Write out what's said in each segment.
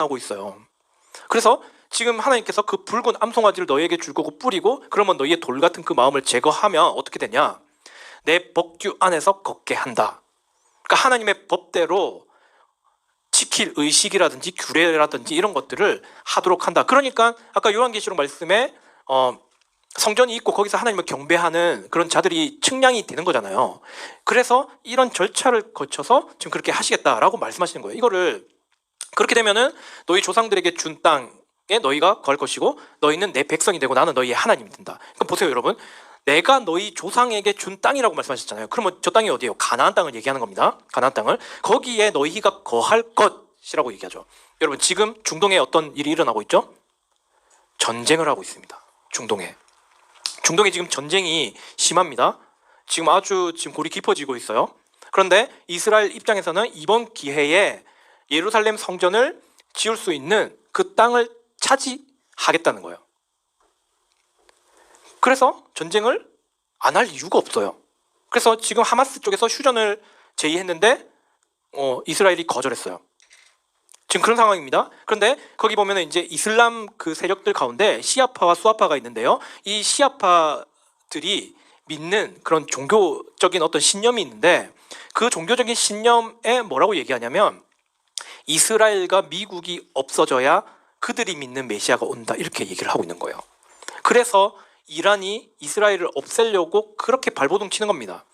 하고 있어요. 그래서 지금 하나님께서 그 붉은 암송아지를 너희에게 줄 거고 뿌리고 그러면 너희의 돌 같은 그 마음을 제거하면 어떻게 되냐? 내 법규 안에서 걷게 한다. 그러니까 하나님의 법대로 지킬 의식이라든지 규례라든지 이런 것들을 하도록 한다. 그러니까 아까 요한계시록 말씀에 성전이 있고 거기서 하나님을 경배하는 그런 자들이 측량이 되는 거잖아요. 그래서 이런 절차를 거쳐서 지금 그렇게 하시겠다라고 말씀하시는 거예요. 이거를 그렇게 되면은 너희 조상들에게 준 땅에 너희가 거할 것이고 너희는 내 백성이 되고 나는 너희의 하나님이 된다. 그럼 보세요, 여러분. 내가 너희 조상에게 준 땅이라고 말씀하셨잖아요. 그러면 저 땅이 어디예요? 가나안 땅을 얘기하는 겁니다. 가나안 땅을. 거기에 너희가 거할 것이라고 얘기하죠. 여러분, 지금 중동에 어떤 일이 일어나고 있죠? 전쟁을 하고 있습니다. 중동에 지금 전쟁이 심합니다. 지금 아주 골이 깊어지고 있어요. 그런데 이스라엘 입장에서는 이번 기회에 예루살렘 성전을 지을 수 있는 그 땅을 차지하겠다는 거예요. 그래서 전쟁을 안 할 이유가 없어요. 그래서 지금 하마스 쪽에서 휴전을 제의했는데 이스라엘이 거절했어요. 지금 그런 상황입니다. 그런데 거기 보면 이제 이슬람 그 세력들 가운데 시아파와 수아파가 있는데요. 이 시아파들이 믿는 그런 종교적인 어떤 신념이 있는데 그 종교적인 신념에 뭐라고 얘기하냐면 이스라엘과 미국이 없어져야 그들이 믿는 메시아가 온다, 이렇게 얘기를 하고 있는 거예요. 그래서 이란이 이스라엘을 없애려고 그렇게 발버둥 치는 겁니다.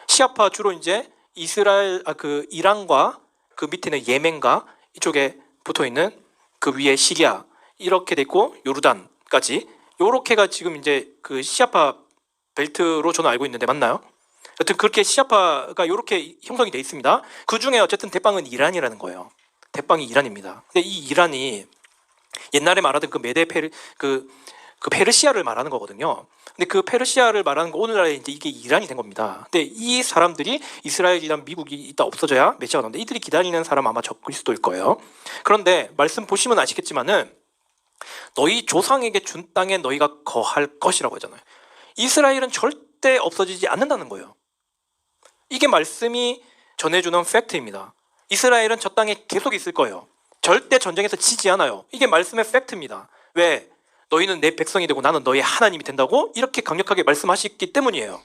시아파 주로 이제 이란과 그 밑에는 예멘과 이쪽에 붙어 있는 그 위에 시리아 이렇게 됐고 요르단까지 요렇게가 지금 이제 그 시아파 벨트로 저는 알고 있는데 맞나요? 여튼 그렇게 시아파가 요렇게 형성이 돼 있습니다. 그 중에 어쨌든 대빵은 이란이라는 거예요. 대빵이 이란입니다. 근데 이 이란이 옛날에 말하던 그 메데 페르시아를 말하는 거거든요. 근데 그 페르시아를 말하는 거 오늘날에 이제 이게 이란이 된 겁니다. 근데 이 사람들이 이스라엘이랑 미국이 이따 없어져야 메시아가 나오는데 이들이 기다리는 사람 아마 적그리스도일 거예요. 그런데 말씀 보시면 아시겠지만은 너희 조상에게 준 땅에 너희가 거할 것이라고 하잖아요. 이스라엘은 절대 없어지지 않는다는 거예요. 이게 말씀이 전해주는 팩트입니다. 이스라엘은 저 땅에 계속 있을 거예요. 절대 전쟁에서 지지 않아요. 이게 말씀의 팩트입니다. 왜? 너희는 내 백성이 되고 나는 너희 하나님이 된다고 이렇게 강력하게 말씀하셨기 때문이에요.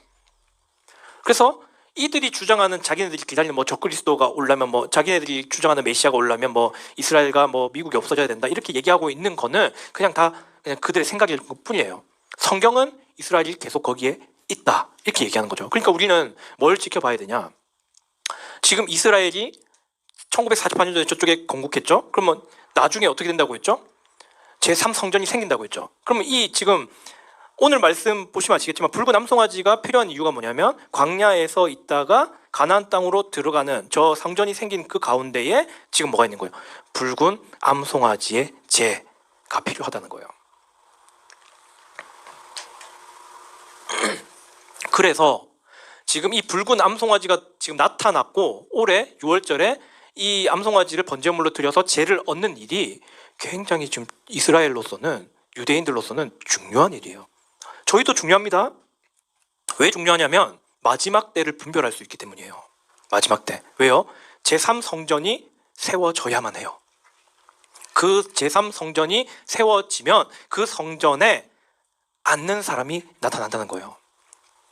그래서 이들이 주장하는 자기네들이 기다리는 적그리스도가 오려면 자기네들이 주장하는 메시아가 오려면 이스라엘과 미국이 없어져야 된다 이렇게 얘기하고 있는 거는 그냥 그들의 생각일 뿐이에요. 성경은 이스라엘이 계속 거기에 있다 이렇게 얘기하는 거죠. 그러니까 우리는 뭘 지켜봐야 되냐? 지금 이스라엘이 1948년도에 저쪽에 건국했죠. 그러면 나중에 어떻게 된다고 했죠? 제3성전이 생긴다고 했죠. 그러면 이 지금 오늘 말씀 보시면 아시겠지만 붉은 암송아지가 필요한 이유가 뭐냐면 광야에서 있다가 가나안 땅으로 들어가는 저 성전이 생긴 그 가운데에 지금 뭐가 있는 거예요? 붉은 암송아지의 제가 필요하다는 거예요. 그래서 지금 이 붉은 암송아지가 지금 나타났고 올해 6월절에 이 암송아지를 번제물로 드려서 제를 얻는 일이 굉장히 지금 이스라엘로서는 유대인들로서는 중요한 일이에요. 저희도 중요합니다. 왜 중요하냐면 마지막 때를 분별할 수 있기 때문이에요. 마지막 때. 왜요? 제3성전이 세워져야만 해요. 그 제3성전이 세워지면 그 성전에 앉는 사람이 나타난다는 거예요.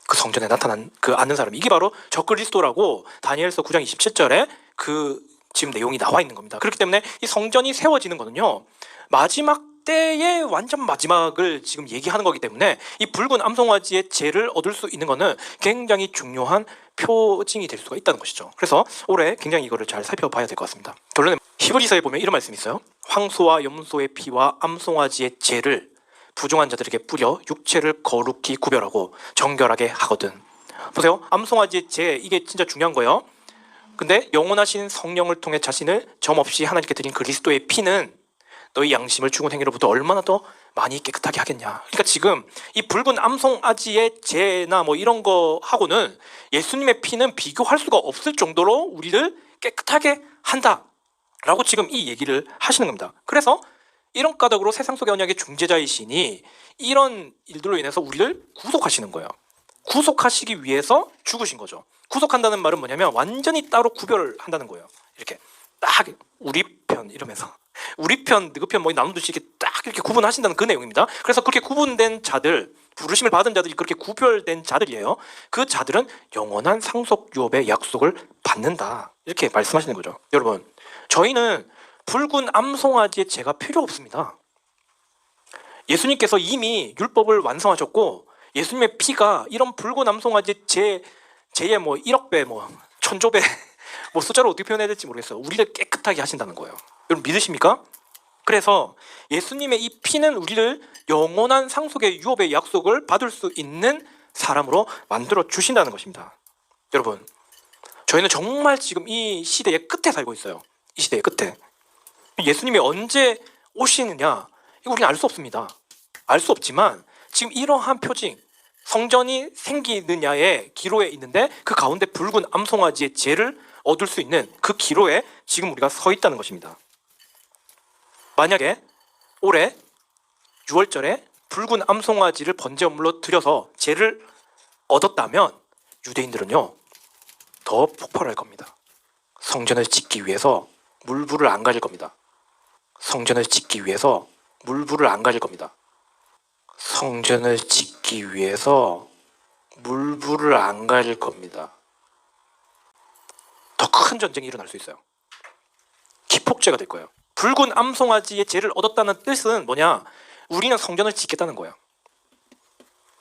그 성전에 나타난 그 앉는 사람, 이게 바로 적그리스도라고 다니엘서 9장 27절에 그 지금 내용이 나와 있는 겁니다. 그렇기 때문에 이 성전이 세워지는 거는요 마지막 때의 완전 마지막을 지금 얘기하는 거기 때문에 이 붉은 암송아지의 제를 얻을 수 있는 거는 굉장히 중요한 표징이 될 수가 있다는 것이죠. 그래서 올해 굉장히 이거를 잘 살펴봐야 될 것 같습니다. 결론은 히브리서에 보면 이런 말씀이 있어요. 황소와 염소의 피와 암송아지의 제를 부정한 자들에게 뿌려 육체를 거룩히 구별하고 정결하게 하거든. 보세요. 암송아지의 제, 이게 진짜 중요한 거예요. 근데 영원하신 성령을 통해 자신을 점없이 하나님께 드린 그리스도의 피는 너희 양심을 죽은 행위로부터 얼마나 더 많이 깨끗하게 하겠냐. 그러니까 지금 이 붉은 암송아지의 제나 이런 거 하고는 예수님의 피는 비교할 수가 없을 정도로 우리를 깨끗하게 한다라고 지금 이 얘기를 하시는 겁니다. 그래서 이런 까닭으로 세상 속의 언약의 중재자이시니 이런 일들로 인해서 우리를 구속하시는 거예요. 구속하시기 위해서 죽으신 거죠. 구속한다는 말은 뭐냐면 완전히 따로 구별을 한다는 거예요. 이렇게 딱 우리 편 이러면서 우리 편, 너희 편 뭐 나누듯이 이렇게 딱 이렇게 구분하신다는 그 내용입니다. 그래서 그렇게 구분된 자들, 부르심을 받은 자들이 그렇게 구별된 자들이에요. 그 자들은 영원한 상속 유업의 약속을 받는다. 이렇게 말씀하시는 거죠. 여러분, 저희는 붉은 암송아지의 죄가 필요 없습니다. 예수님께서 이미 율법을 완성하셨고 예수님의 피가 이런 붉은 암송아지의 죄의 뭐 1억 배, 뭐 1000조 배, 뭐 숫자로 어떻게 표현해야 될지 모르겠어요. 우리를 깨끗하게 하신다는 거예요. 여러분 믿으십니까? 그래서 예수님의 이 피는 우리를 영원한 상속의 유업의 약속을 받을 수 있는 사람으로 만들어 주신다는 것입니다. 여러분, 저희는 정말 지금 이 시대의 끝에 살고 있어요. 이 시대의 끝에. 예수님이 언제 오시느냐, 이거 우리는 알 수 없습니다. 알 수 없지만 지금 이러한 표징, 성전이 생기느냐의 기로에 있는데 그 가운데 붉은 암송아지의 죄를 얻을 수 있는 그 기로에 지금 우리가 서 있다는 것입니다. 만약에 올해 6월절에 붉은 암송아지를 번제물로 드려서 죄를 얻었다면 유대인들은요 더 폭발할 겁니다. 성전을 짓기 위해서 물불을 안 가릴 겁니다. 성전을 짓기 위해서 물불을 안 가릴 겁니다. 성전을 짓기 위해서 물불을 안 가릴 겁니다. 더 큰 전쟁이 일어날 수 있어요. 기폭제가 될 거예요. 붉은 암송아지의 죄를 얻었다는 뜻은 뭐냐? 우리는 성전을 짓겠다는 거예요.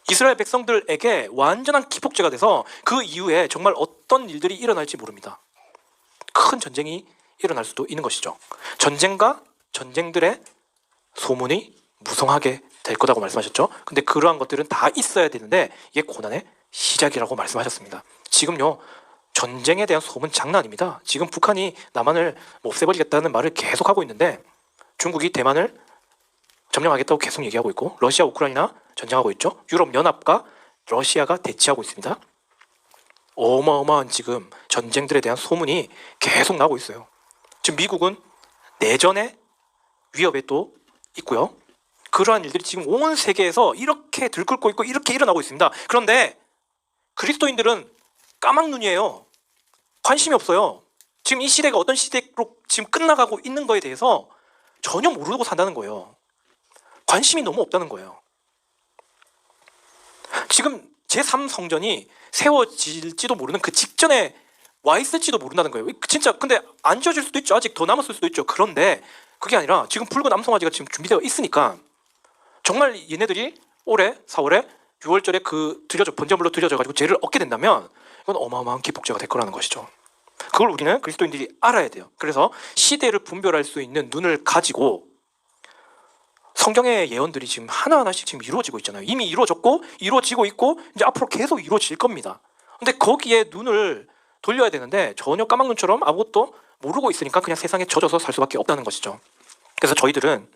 이스라엘 백성들에게 완전한 기폭제가 돼서 그 이후에 정말 어떤 일들이 일어날지 모릅니다. 큰 전쟁이 일어날 수도 있는 것이죠. 전쟁과 전쟁들의 소문이 무성하게 될 거라고 말씀하셨죠. 근데 그러한 것들은 다 있어야 되는데 이게 고난의 시작이라고 말씀하셨습니다. 지금요 전쟁에 대한 소문 장난 아닙니다. 지금 북한이 남한을 없애버리겠다는 말을 계속하고 있는데 중국이 대만을 점령하겠다고 계속 얘기하고 있고 러시아 우크라이나 전쟁하고 있죠. 유럽연합과 러시아가 대치하고 있습니다. 어마어마한 지금 전쟁들에 대한 소문이 계속 나고 있어요. 지금 미국은 내전의 위협에 또 있고요. 그러한 일들이 지금 온 세계에서 이렇게 들끓고 있고 이렇게 일어나고 있습니다. 그런데 그리스도인들은 까막눈이에요. 관심이 없어요. 지금 이 시대가 어떤 시대로 지금 끝나가고 있는 거에 대해서 전혀 모르고 산다는 거예요. 관심이 너무 없다는 거예요. 지금 제3성전이 세워질지도 모르는 그 직전에 와 있을지도 모른다는 거예요. 진짜 근데 안 지어질 수도 있죠. 아직 더 남았을 수도 있죠. 그런데 그게 아니라 지금 붉은 암송아지가 지금 준비되어 있으니까 정말 얘네들이 올해 4월에 6월절에 그 번제물로 드려져가지고 죄를 얻게 된다면 이건 어마어마한 기폭제가 될 거라는 것이죠. 그걸 우리는 그리스도인들이 알아야 돼요. 그래서 시대를 분별할 수 있는 눈을 가지고 성경의 예언들이 지금 하나하나씩 지금 이루어지고 있잖아요. 이미 이루어졌고 이루어지고 있고 이제 앞으로 계속 이루어질 겁니다. 근데 거기에 눈을 돌려야 되는데 전혀 까막눈처럼 아무것도 모르고 있으니까 그냥 세상에 젖어서 살 수밖에 없다는 것이죠. 그래서 저희들은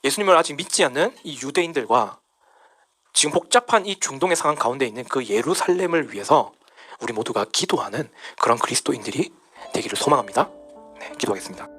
예수님을 아직 믿지 않는 이 유대인들과 지금 복잡한 이 중동의 상황 가운데 있는 그 예루살렘을 위해서 우리 모두가 기도하는 그런 그리스도인들이 되기를 소망합니다. 네, 기도하겠습니다.